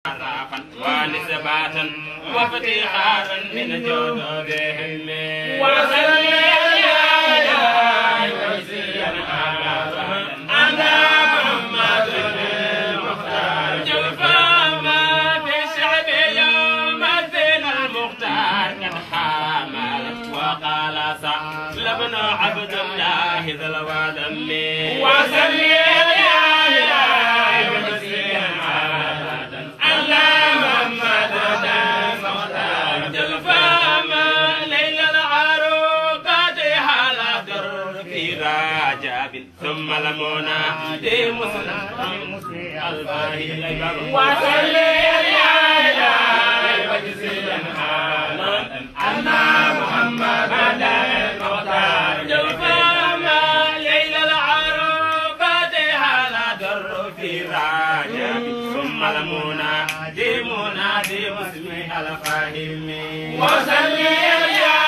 ونسباتا وافتخارا من جنودهم وصلي يا وسيا على محمد المختار جلفا ما في الشعب يوم الدين المختار قد حامل وقال سهل بن عبد الله ذا الودم وصلي يا ثم لمونا دي مسلم الباهي وصلي يا وجزيا أنا محمد المختار جوفا ما ليل العروبات هلا در في راجب ثم لمونا دي مسلم الفاهم وصلي يا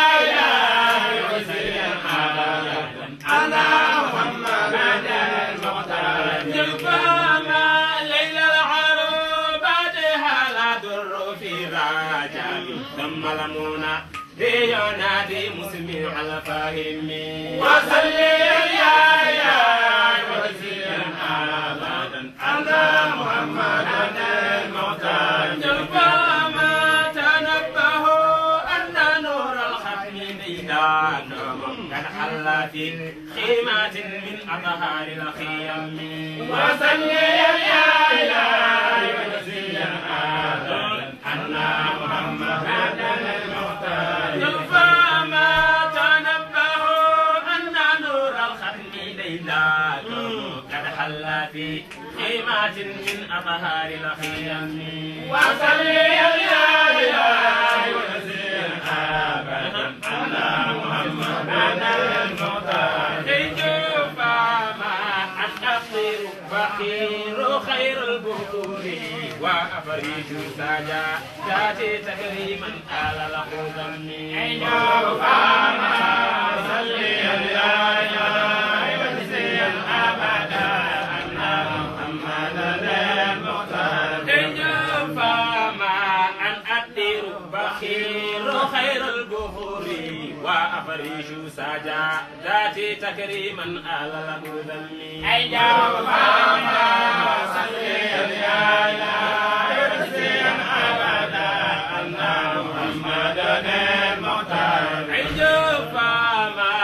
وجزيا أنا محمد المختار جوفا ما ليل العروبات هلا در في راجب ثم لمونا ينادي مسلم على فاهم وصلي يا وزير أبدا على محمد المختار جلفا ما تنبهوا أن نور الختم ميدانهم قد حل في خيمات من أطهار الخيم وصلي يا وزير أبدا على محمد المختار جلفا ما تنبهوا أن نور الختم ليلاتهم قد حل في خيمات من أطهار الخيم وصلي يا وزير أبدا على محمد المختار جلفا ما أشقر فقير خير البخور وأفريج ساجا ذاتي تكريما آل له ذمي صلي يا وزير أبدا على محمد المختار جلفا ما أن أدير بخير خير البخور وأفريج ساجا ذاتي تكريما آل له ذمي صلي يا وزير أبدا على محمد المختار جلفا ما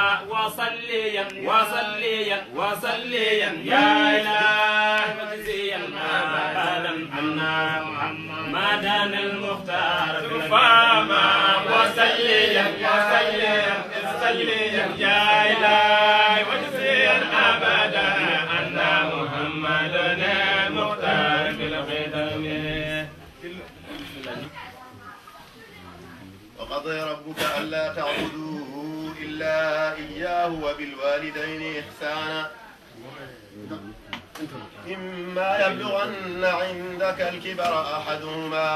وصليا يا إله مجزيا أبدا عنا محمدا المختار فما وصليا يا إلهي وجزيا أبدا أن محمدا المختار بالخدم. وقضى ربك ألا تعبدوا إلا إياه وبالوالدين إحسانا إما يبلغن عندك الكبر أحدهما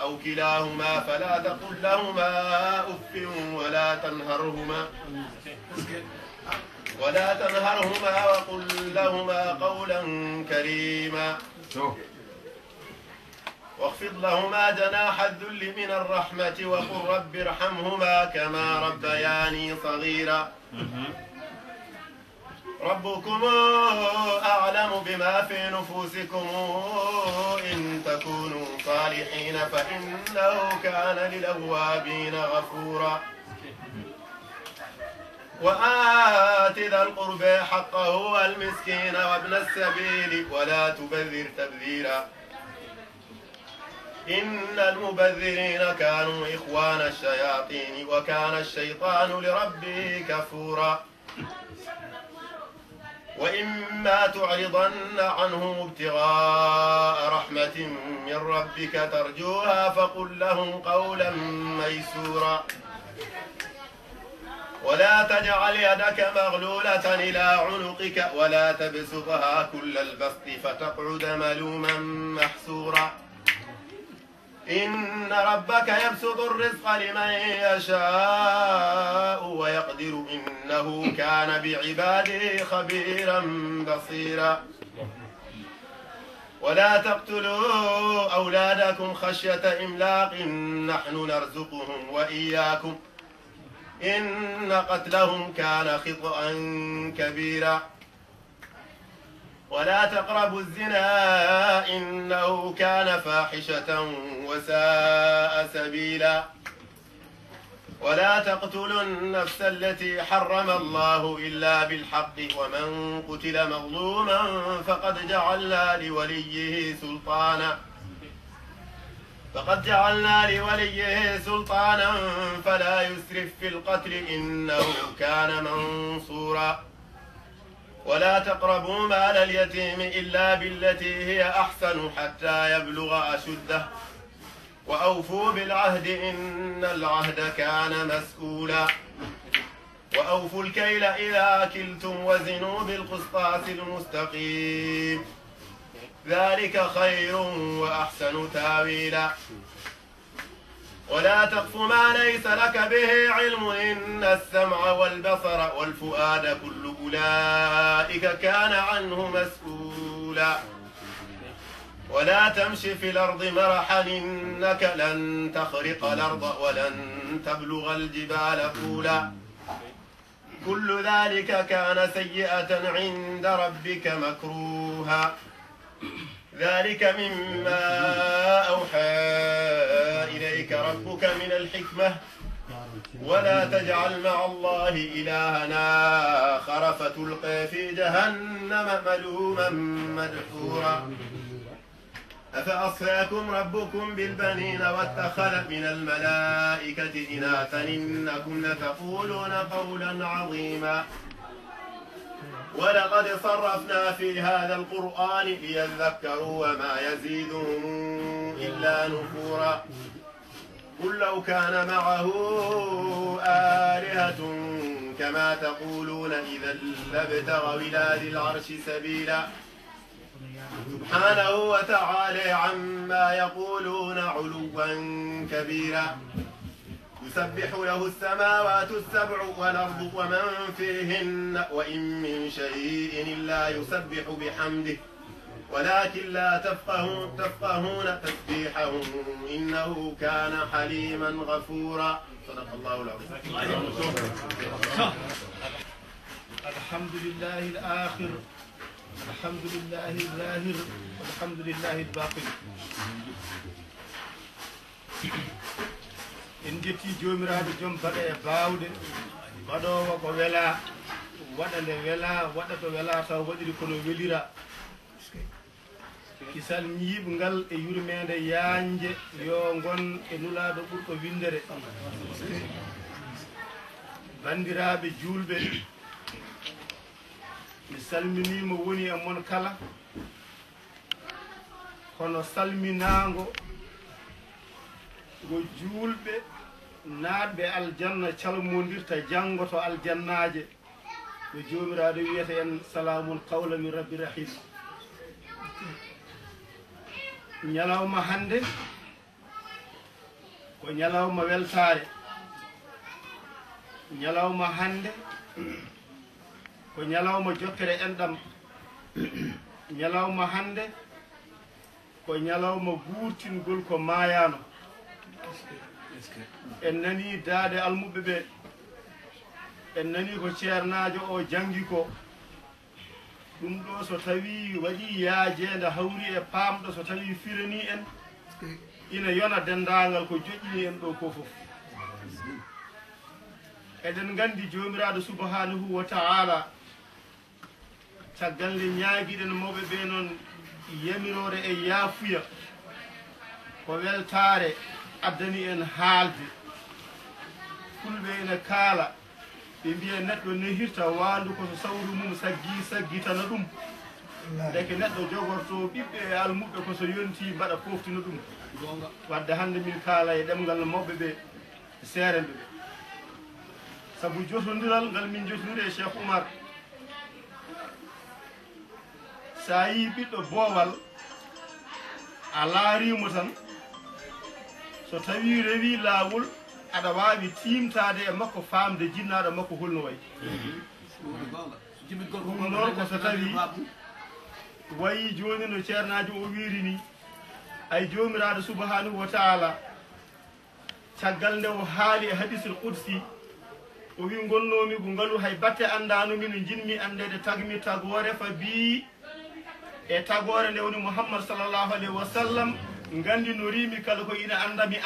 أو كلاهما فلا تقل لهما أف ولا تنهرهما وقل لهما قولا كريما واخفض لهما جناح الذل من الرحمة وقل رب ارحمهما كما ربياني صغيرا ربكم أعلم بما في نفوسكم إن تكونوا صالحين فإنه كان للأوابين غفورا وآت ذا القربى حقه والمسكين وابن السبيل ولا تبذر تبذيرا إن المبذرين كانوا إخوان الشياطين وكان الشيطان لربه كفورا وإما تعرضن عنهم ابتغاء رحمة من ربك ترجوها فقل لهم قولا ميسورا ولا تجعل يدك مغلولة إلى عنقك ولا تبسطها كل البسط فتقعد ملوما محسورا إن ربك يبسط الرزق لمن يشاء ويقدر إنه كان بعباده خبيرا بصيرا ولا تقتلوا أولادكم خشية إملاق نحن نرزقهم وإياكم إن قتلهم كان خطأ كبيرا ولا تقربوا الزنا إنه كان فاحشة وساء سبيلا ولا تقتلوا النفس التي حرم الله إلا بالحق ومن قتل مظلوما فقد جعلنا لوليه سلطانا فلا يسرف في القتل إنه كان منصورا ولا تقربوا مال اليتيم إلا بالتي هي أحسن حتى يبلغ أشده وأوفوا بالعهد إن العهد كان مسؤولا وأوفوا الكيل إذا كلتم وزنوا بالقسطاس المستقيم ذلك خير وأحسن تاويلا ولا تقف ما ليس لك به علم إن السمع والبصر والفؤاد كل أولئك كان عنه مسؤولا ولا تمش في الأرض مرحا إنك لن تخرق الأرض ولن تبلغ الجبال طولا كل ذلك كان سيئة عند ربك مكروها ذلك مما أوحى إليك ربك من الحكمة ولا تجعل مع الله إلهنا آخر فتلقى في جهنم ملوما مدحورا أفأصفاكم ربكم بالبنين واتخذ من الملائكة إناثا إنكم لتقولون قولا عظيما ولقد صرفنا في هذا القرآن ليذكروا وما يزيدهم إلا نفورا قل لو كان معه آلهة كما تقولون إذا لابتغوا إلى ذي العرش سبيلا سبحانه وتعالى عما يقولون علوا كبيرا يسبح له السماوات السبع والأرض ومن فيهن وإن من شيء إلا يسبح بحمده ولكن لا تفقهون تسبيحهم إنه كان حليما غفورا صدق الله العظيم. الحمد لله الآخر الحمد لله الظاهر والحمد لله الباطن en jetti jomiraɓe joom baɗa e bawde baɗowo ko wela waɗa nde wela waɗa to wela taw waɗiri kono welira kisal ñiɓngal e yurmede yanje yo gon e nulaɗo ɓurɗo windere bandiraɓe julɓe mi salminima woni e mon kala kono salminago go julɓe naatɓe aljanna calmodirta janngo to aljannaje ɓe jomiraɗo wiyata en salamun qawla min rabbi rahim ñalawma hande ko ñalawma weltare ñalawma hande ko ñalawma jokkere enɗam ñalawma hande ko ñalawma guurtingol ko maayano en nani daade almuɓe ɓe en nani ko ceernajo o jangi ko ɗum ɗo so tawi waɗi yaajede hawri e paamɗo so tawi firani en ina yona dendagal ko joƴƴini en ɗo ko fof eɗen gandi jomiraɗo subhanahu wa ta'ala caggal nde ñaaguiɗen mawɓe ɓe noon yamirore e yaafuya ko weltare addani en haalde fulɓe ene kaala ɓe mbiya neɗɗo nehirta waandu ko so sawru mum saggitana ɗum deke neɗɗo jogorto ɓiɓɓe e almuɓe ko so yonti mbaɗa poftina ɗum wadde hande min kaala e ɗemgal mawɓe ɓe seeremɓe ɓe saabu jotodiral ngal min jotodiri e Cheikh Oumar sa yi ɓiɗɗo boowal a laarimo tan so tawi rewi laawol aɗa wawi timtade e makko famde jinnaɗo makko holno wayi ɗum noon ko so tawi wayi joni no ceernajo o wiiri ni ay jomiraɗo subhanahu wa taala caggal nde o haali e hadisul qudsi o wi gonnomi ko ngaalu hay batte andanumi no jinmi andede tagmi tagore fa bi e tagore nde woni Muhammad sallallahu alayhi wa sallam gandi no rimi kala ko ina andami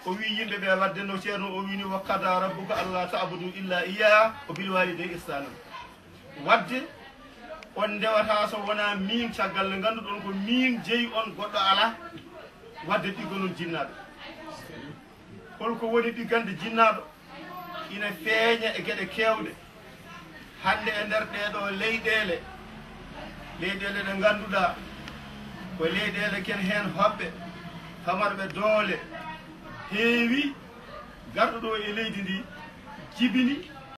o wi yimɓe ɓe wadde no ceerno o wini wa qada rabbuka alla ta'budu illa iya o bil walidayni ihsanan wadde on ndewata so wona min caggal nde ganduɗon ko min jeeyi on goɗɗo ala wadde ɗiggonon jinnaɗo holko woni ɗiggande jinnaɗo ina feeña e gueɗe kewɗe hande e nder ɗeɗo leyɗele ɗe ganduɗa ko leyɗele ken hen hoɓɓe famarɓe doole heewi garɗo ɗo e leydi ndi jibini